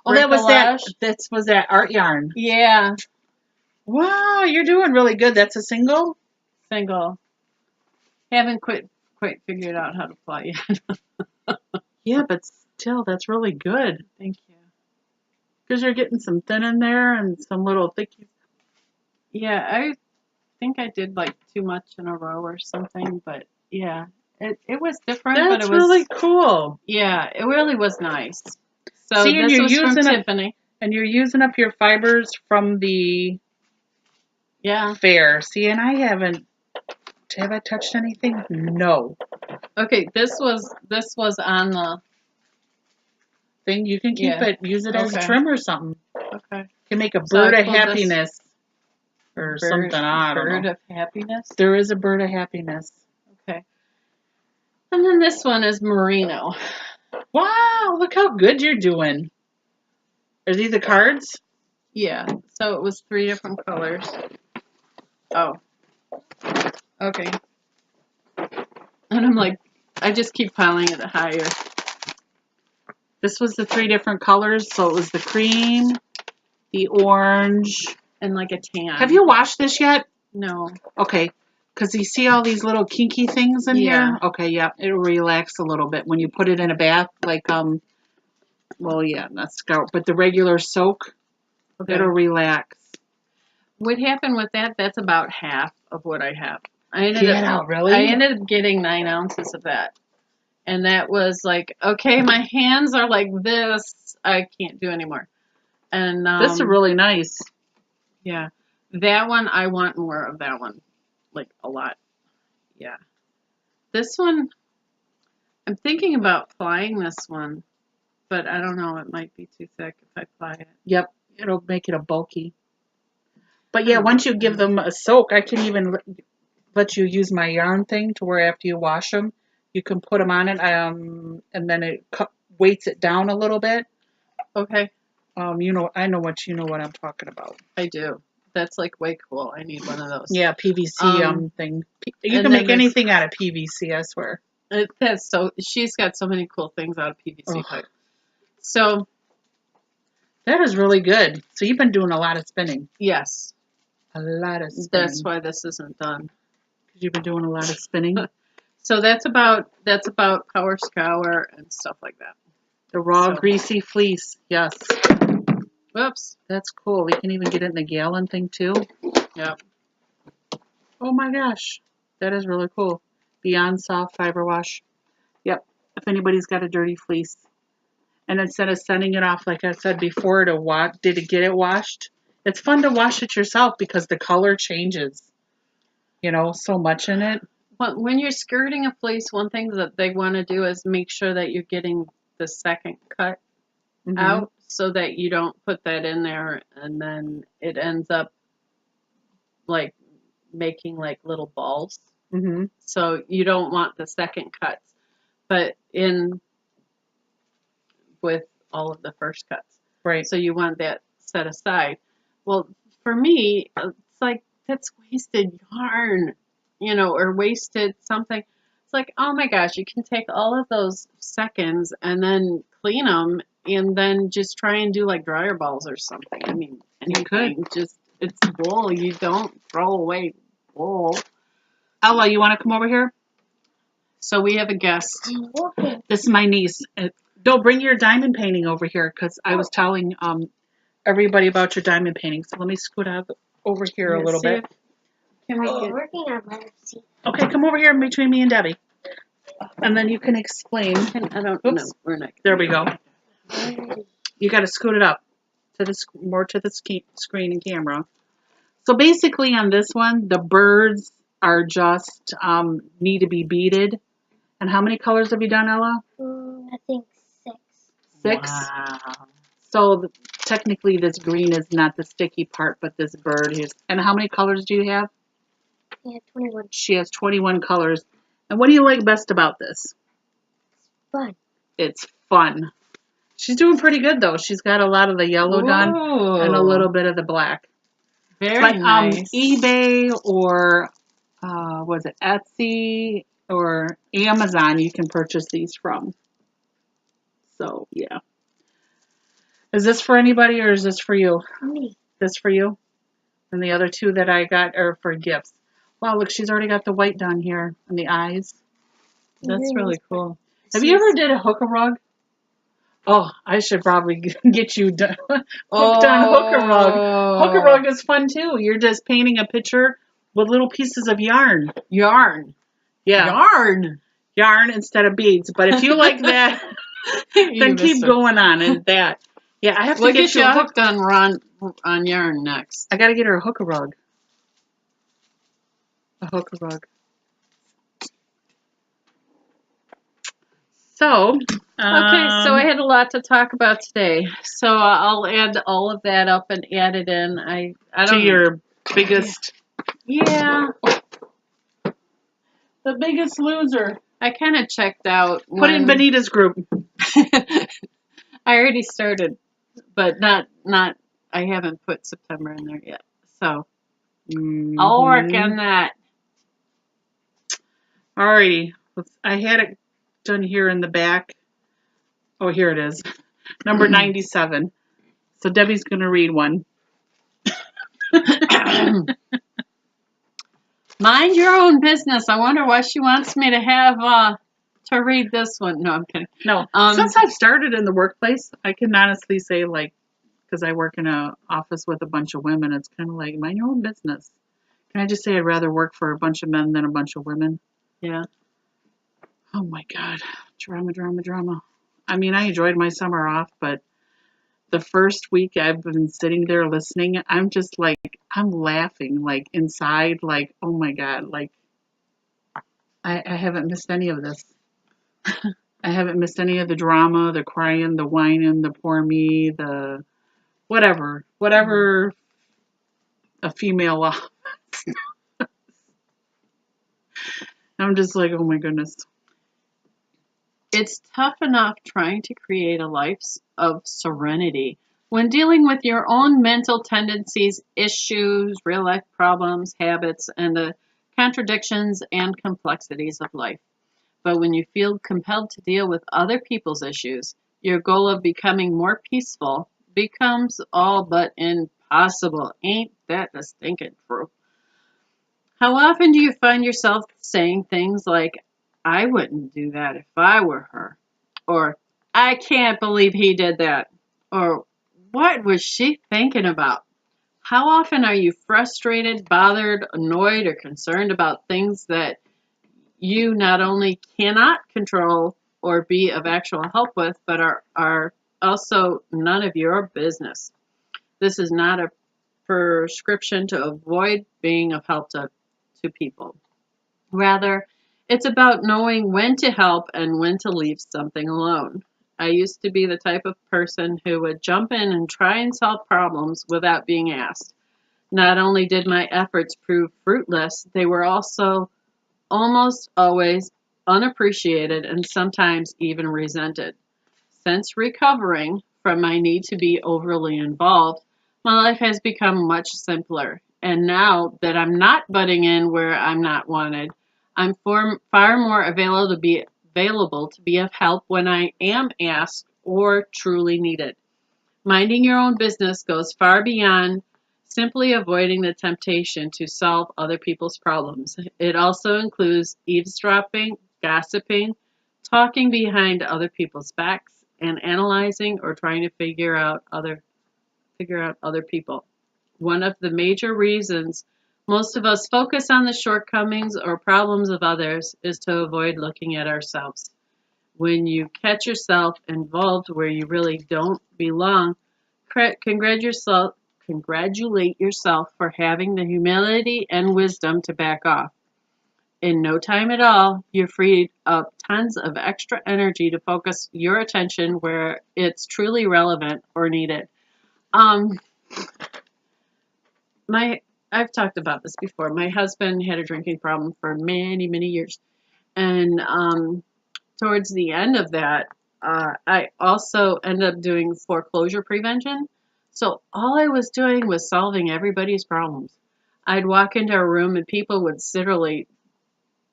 Oh, that was that art yarn. Yeah. Wow, you're doing really good. That's a single? Single. Haven't quite figured out how to ply yet. Yeah, but still, that's really good. Thank you. Because you're getting some thin in there and some little thickies. Yeah, I think I did like too much in a row or something, but yeah, it was different. That's but it was really cool. Yeah, it really was nice. So see, this was from Tiffany. And you're using up your fibers from the fair. See, and I haven't. Have I touched anything? No. Okay, this was on the thing. You can keep Yeah. it, use it as a Okay. trim or something. Okay. You can make a So I bird of pulled this- happiness or something. I don't Bird know. of happiness. There is a bird of happiness. Okay. And then this one is merino. Wow, look how good you're doing. Are these the cards? Yeah. So it was 3 different colors. Oh. Okay. And I'm like, I just keep piling it higher. This was the 3 different colors. So it was the cream, the orange. And like a tan. Have you washed this yet? No. Okay. Because you see all these little kinky things in here? Okay, yeah. It'll relax a little bit when you put it in a bath. Like, well, yeah, not scalp, but the regular soak. Okay. It'll relax. What happened with that? That's about half of what I have. Get out, really? I ended up getting 9 ounces of that. And that was like, okay, my hands are like this. I can't do anymore. And This is really nice. Yeah. That one, I want more of that one. Like a lot. Yeah. This one, I'm thinking about plying this one. But I don't know. It might be too thick if I ply it. Yep. It'll make it a bulky. But yeah, once you give them a soak, I can even let you use my yarn thing to where after you wash them, you can put them on it, and then it weights it down a little bit. Okay. You know, I know what I'm talking about. I do. That's like way cool. I need one of those. Yeah, PVC thing. You can and make anything out of PVC, I swear. She's got so many cool things out of PVC pipe. So that is really good. So you've been doing a lot of spinning. Yes. A lot of spinning. That's why this isn't done. Because you've been doing a lot of spinning. So that's about power scour and stuff like that. The raw greasy fleece. Yes. Whoops. That's cool. We can even get it in the gallon thing too. Yep. Oh my gosh. That is really cool. Beyond Soft Fiber Wash. Yep. If anybody's got a dirty fleece. And instead of sending it off, like I said before, to get it washed, it's fun to wash it yourself because the color changes. You know, so much in it. But when you're skirting a fleece, one thing that they want to do is make sure that you're getting the second cut out so that you don't put that in there and then it ends up like making like little balls. So you don't want the second cuts. But with all of the first cuts. Right. So you want that set aside. Well, for me, it's like, that's wasted yarn, or wasted something. It's like, oh my gosh, you can take all of those seconds and then clean them and then just try and do like dryer balls or something. I mean, anything. It's wool. You don't throw away wool. Ella, you want to come over here? So we have a guest. This is my niece. Don't bring your diamond painting over here because I was telling everybody about your diamond painting. So let me scoot out over here a little bit. Can we get... working on letter C. Okay, come over here between me and Debbie. And then you can explain. I don't know. We're not. There we go. You got to scoot it up to more to the screen and camera. So basically on this one, the birds are just need to be beaded. And how many colors have you done, Ella? I think 6. 6? Wow. So technically this green is not the sticky part, but this bird is. And how many colors do you have? I have 21. She has 21 colors. And what do you like best about this? Fun. It's fun. She's doing pretty good though. She's got a lot of the yellow done and a little bit of the black. Very like nice. eBay or was it Etsy or Amazon you can purchase these from. So yeah. Is this for anybody or is this for you? Me. This for you? And the other 2 that I got are for gifts. Wow, look, she's already got the white done here on the eyes. That's really cool. Have you ever did a hook-a-rug? Oh, I should probably get you hooked on hook-a-rug. Hook-a-rug is fun too. You're just painting a picture with little pieces of yarn. Yarn. Yeah. Yarn instead of beads. But if you like that, then keep going on and that. Yeah, I have to get you hooked on yarn next. I got to get her a hook-a-rug. A hook-a-rug. So, Okay, so I had a lot to talk about today. So I'll add all of that up and add it in. I to don't your biggest, Yeah, the biggest loser. I kind of checked out Put in when Benita's group. I already started, but not I haven't put September in there yet. So I'll work on that. Alrighty. I had it done here in the back. Oh, here it is. Number 97. So Debbie's going to read one. Mind your own business. I wonder why she wants me to have to read this one. No, I'm kidding. No, since I've started in the workplace, I can honestly say, like, because I work in an office with a bunch of women, it's kind of like, mind your own business. Can I just say I'd rather work for a bunch of men than a bunch of women? Yeah. Oh my God. Drama, drama, drama. I mean, I enjoyed my summer off, but the first week I've been sitting there listening, I'm just like, I'm laughing, like inside, like, oh my God, like, I haven't missed any of this. I haven't missed any of the drama, the crying, the whining, the poor me, the whatever a female loves. I'm just like, oh my goodness. It's tough enough trying to create a life of serenity when dealing with your own mental tendencies, issues, real life problems, habits, and the contradictions and complexities of life. But when you feel compelled to deal with other people's issues, your goal of becoming more peaceful becomes all but impossible. Ain't that the stinking truth? How often do you find yourself saying things like, I wouldn't do that if I were her? Or, I can't believe he did that? Or, what was she thinking about? How often are you frustrated, bothered, annoyed, or concerned about things that you not only cannot control or be of actual help with, but are also none of your business? This is not a prescription to avoid being of help to people. Rather, it's about knowing when to help and when to leave something alone. I used to be the type of person who would jump in and try and solve problems without being asked. Not only did my efforts prove fruitless, they were also almost always unappreciated and sometimes even resented. Since recovering from my need to be overly involved, my life has become much simpler. And now that I'm not butting in where I'm not wanted, I'm far more available to be of help when I am asked or truly needed. Minding your own business goes far beyond simply avoiding the temptation to solve other people's problems. It also includes eavesdropping, gossiping, talking behind other people's backs, and analyzing or trying to figure out other people. One of the major reasons most of us focus on the shortcomings or problems of others is to avoid looking at ourselves. When you catch yourself involved where you really don't belong, congratulate yourself for having the humility and wisdom to back off. In no time at all, you're freed up tons of extra energy to focus your attention where it's truly relevant or needed. Um, I've talked about this before. My husband had a drinking problem for many, many years, and towards the end of that, I also ended up doing foreclosure prevention. So all I was doing was solving everybody's problems. I'd walk into a room and people would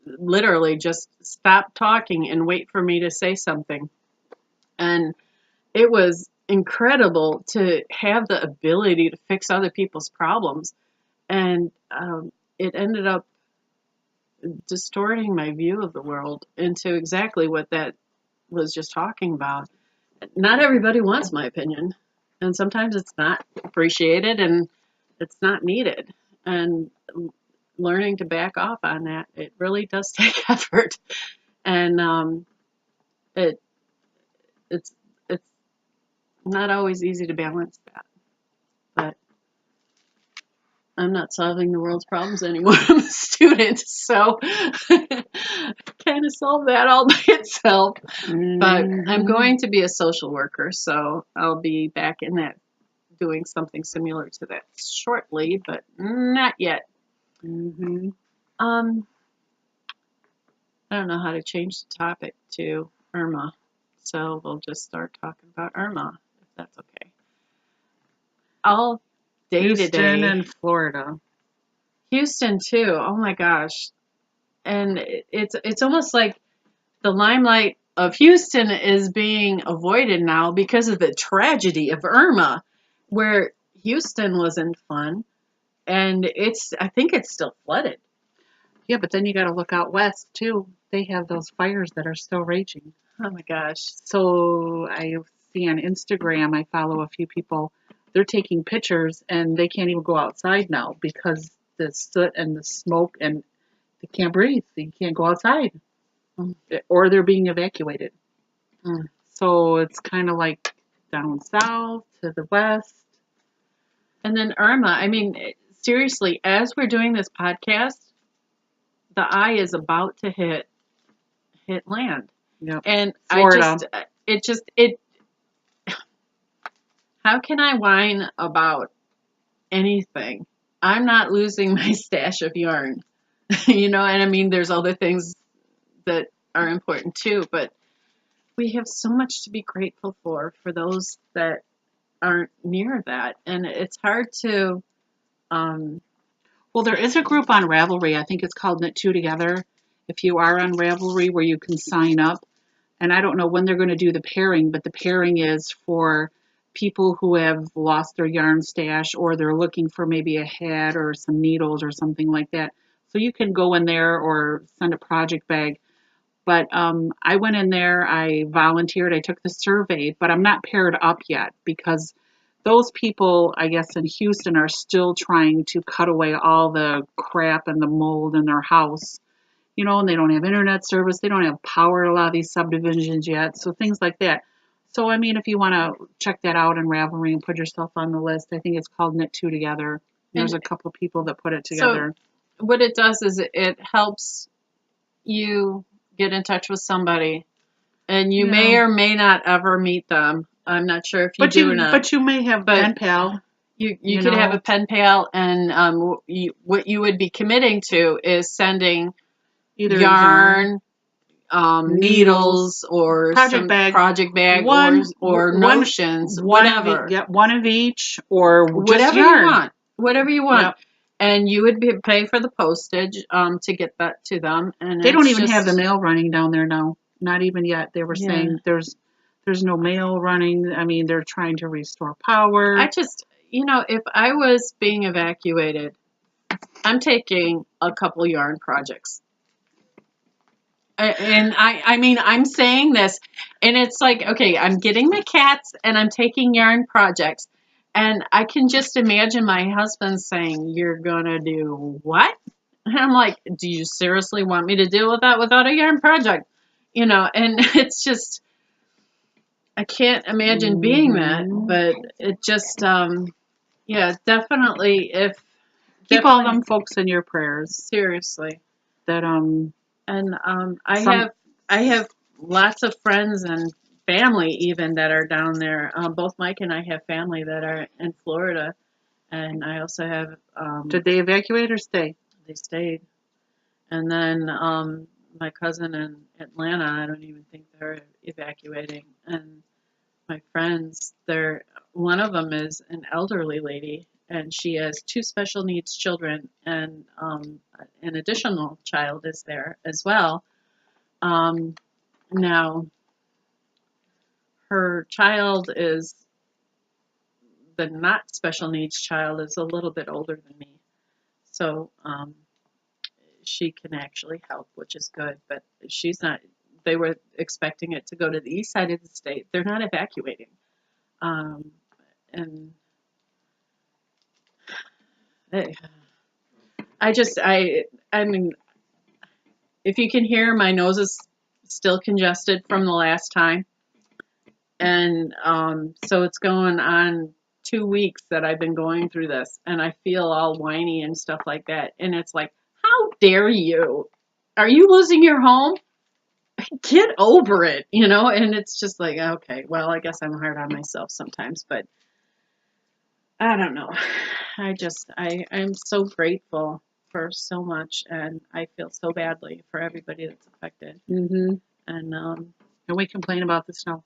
literally just stop talking and wait for me to say something. And it was incredible to have the ability to fix other people's problems. And it ended up distorting my view of the world into exactly what that was just talking about. Not everybody wants my opinion, and sometimes it's not appreciated and it's not needed. And learning to back off on that, it really does take effort. And it it's it's not always easy to balance that. But I'm not solving the world's problems anymore. I'm a student, so kind kind of solve that all by itself. But I'm Mhm. going to be a social worker, so I'll be back in that, doing something similar to that shortly, but not yet. Mhm. I don't know how to change the topic to Irma, so we'll just start talking about Irma, if that's okay. All day Houston today. and Florida. Houston too. Oh my gosh. And it's almost like the limelight of Houston is being avoided now because of the tragedy of Irma, where Houston wasn't fun, and I think it's still flooded. Yeah, but then you got to look out west too. They have those fires that are still raging. Oh my gosh. So I see on Instagram, I follow a few people. They're taking pictures and they can't even go outside now because the soot and the smoke and they can't breathe. So you can't go outside, Mm. or they're being evacuated. Mm. So it's kind of like down south to the west. And then Irma, I mean, seriously, as we're doing this podcast, the eye is about to hit land. Yep. And Florida. it how can I whine about anything? I'm not losing my stash of yarn. And I mean, there's other things that are important too, but we have so much to be grateful for those that aren't near that. And it's hard to, Well, there is a group on Ravelry. I think it's called Knit Two Together. If you are on Ravelry, where you can sign up. And I don't know when they're going to do the pairing, but the pairing is for people who have lost their yarn stash or they're looking for maybe a hat or some needles or something like that. So you can go in there or send a project bag. But I went in there, I volunteered, I took the survey, but I'm not paired up yet because those people, I guess, in Houston are still trying to cut away all the crap and the mold in their house. And they don't have internet service. They don't have power in a lot of these subdivisions yet. So things like that. So, I mean, if you want to check that out in Ravelry and put yourself on the list, I think it's called Knit Two Together. There's a couple of people that put it together. So what it does is it helps you get in touch with somebody, and you may or may not ever meet them. I'm not sure if you do or not. But you may have pen pal. You could have a pen pal, and what you would be committing to is sending Either yarn, needles, or project bag, or notions, whatever. One of each, or whatever yarn. you want. Whatever you want. Yep. And you would pay for the postage to get that to them. And they don't even have the mail running down there now. Not even yet. They were saying there's no mail running. I mean, they're trying to restore power. I just, if I was being evacuated, I'm taking a couple yarn projects. And I mean, I'm saying this, and it's like, okay, I'm getting the cats and I'm taking yarn projects. And I can just imagine my husband saying, "You're going to do what?" And I'm like, "Do you seriously want me to deal with that without a yarn project?" And it's just, I can't imagine being that, but it just, definitely keep all them folks in your prayers. Seriously. That And I have lots of friends and family even that are down there. Both Mike and I have family that are in Florida, and I also have. Did they evacuate or stay? They stayed, and then my cousin in Atlanta. I don't even think they're evacuating. And my friends, one of them is an elderly lady, and she has 2 special needs children, and an additional child is there as well. Now, her child is the not special needs child is a little bit older than me, so she can actually help, which is good. But she's not. They were expecting it to go to the east side of the state. They're not evacuating, and I mean, if you can hear, my nose is still congested from the last time. And so it's going on 2 weeks that I've been going through this, and I feel all whiny and stuff like that. And it's like, how dare you? Are you losing your home? get over it, you know? And it's just like, okay, well, I guess I'm hard on myself sometimes, but I don't know. I'm so grateful for so much, and I feel so badly for everybody that's affected. Mm-hmm. And And we complain about the snow.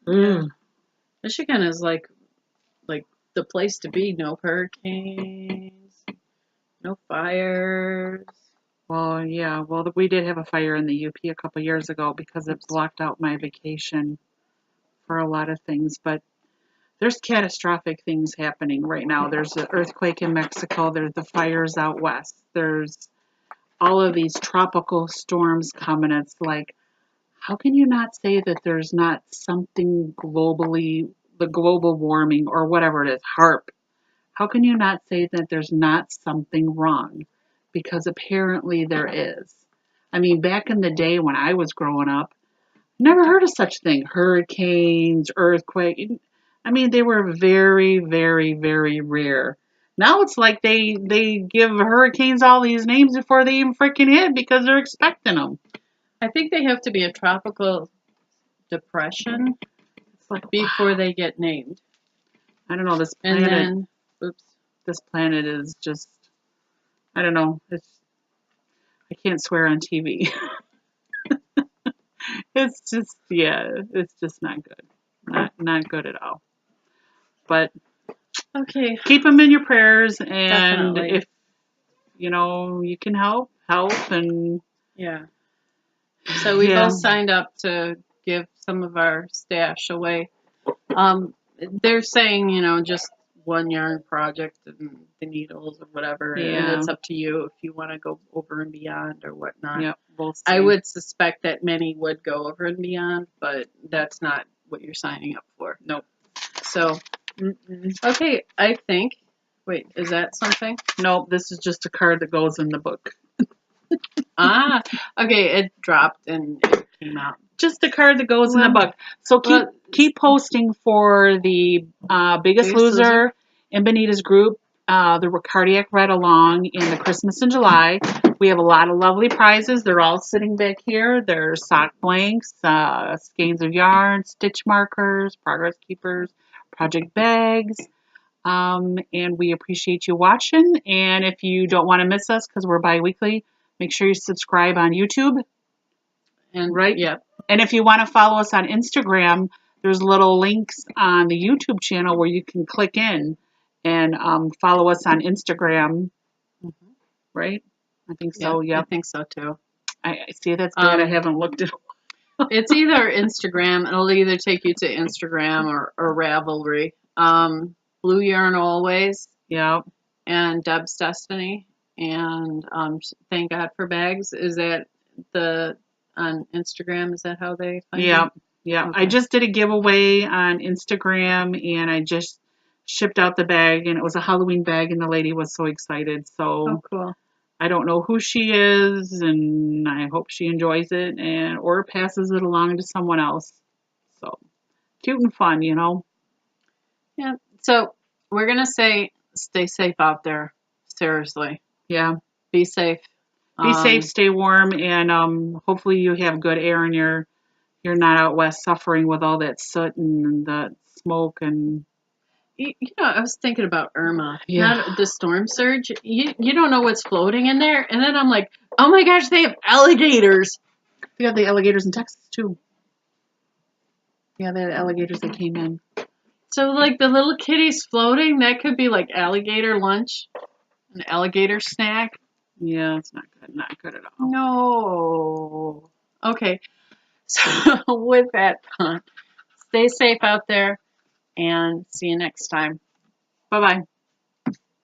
yeah, Michigan is like the place to be. No hurricanes, no fires. Well, yeah. Well, we did have a fire in the UP a couple years ago because it Oops. blocked out my vacation for a lot of things. But there's catastrophic things happening right now. There's an earthquake in Mexico. There's the fires out west. There's all of these tropical storms coming. It's like, how can you not say that there's not something globally, the global warming or whatever it is, HARP? How can you not say that there's not something wrong? Because apparently there is. I mean, back in the day when I was growing up, never heard of such thing. Hurricanes, earthquake. I mean, they were very, very, very rare. Now it's like they give hurricanes all these names before they even freaking hit because they're expecting them. I think they have to be a tropical depression It's like before wow. they get named. I don't know. This And planet, then, oops. this planet is just. I don't know. I can't swear on TV. It's just it's just not good. Not good at all. But Okay, keep them in your prayers, and definitely. if you can help and Yeah. So we yeah. both signed up to give some of our stash away. Um, they're saying, just one yarn project and the needles or whatever, and Yeah. it's up to you if you want to go over and beyond or whatnot. Yep, we'll see. I would suspect that many would go over and beyond, but that's not what you're signing up for. Nope. So, okay, I think. Wait, is that something? Nope, this is just a card that goes in the book. Okay, it dropped and it came out. Just a card that goes in the book. So keep posting for the Biggest Loser in Benita's group, the Cardiac Read Along, and the Christmas in July. We have a lot of lovely prizes. They're all sitting back here. There's sock blanks, skeins of yarn, stitch markers, progress keepers, project bags. And we appreciate you watching. And if you don't want to miss us because we're bi-weekly, make sure you subscribe on YouTube. And right? Yeah. And if you want to follow us on Instagram, there's little links on the YouTube channel where you can click in and follow us on Instagram. Mm-hmm. Right? I think so. Yeah, Yep. I think so too. I see. That's bad. I haven't looked at. It's either Instagram. It'll either take you to Instagram or Ravelry. Blue Yarn Always. Yeah. And Deb's Destiny. And Thank God for Bags. Is that on Instagram? Is that how they find Yeah. you? Yeah. Okay. I just did a giveaway on Instagram and I just shipped out the bag and it was a Halloween bag and the lady was so excited. So Oh, cool. I don't know who she is, and I hope she enjoys it or passes it along to someone else. So cute and fun, Yeah. So we're gonna say, stay safe out there. Seriously. Yeah. Be safe. Be safe, stay warm, and hopefully you have good air and you're not out west suffering with all that soot and the smoke and. I was thinking about Irma, Yeah. not the storm surge. You don't know what's floating in there, and then I'm like, oh my gosh, they have alligators. We have the alligators in Texas too. Yeah, the alligators that came in. So like the little kitties floating, that could be like alligator lunch, an alligator snack. Yeah, it's not good. Not good at all. No. Okay. So with that, stay safe out there, and see you next time. Bye-bye.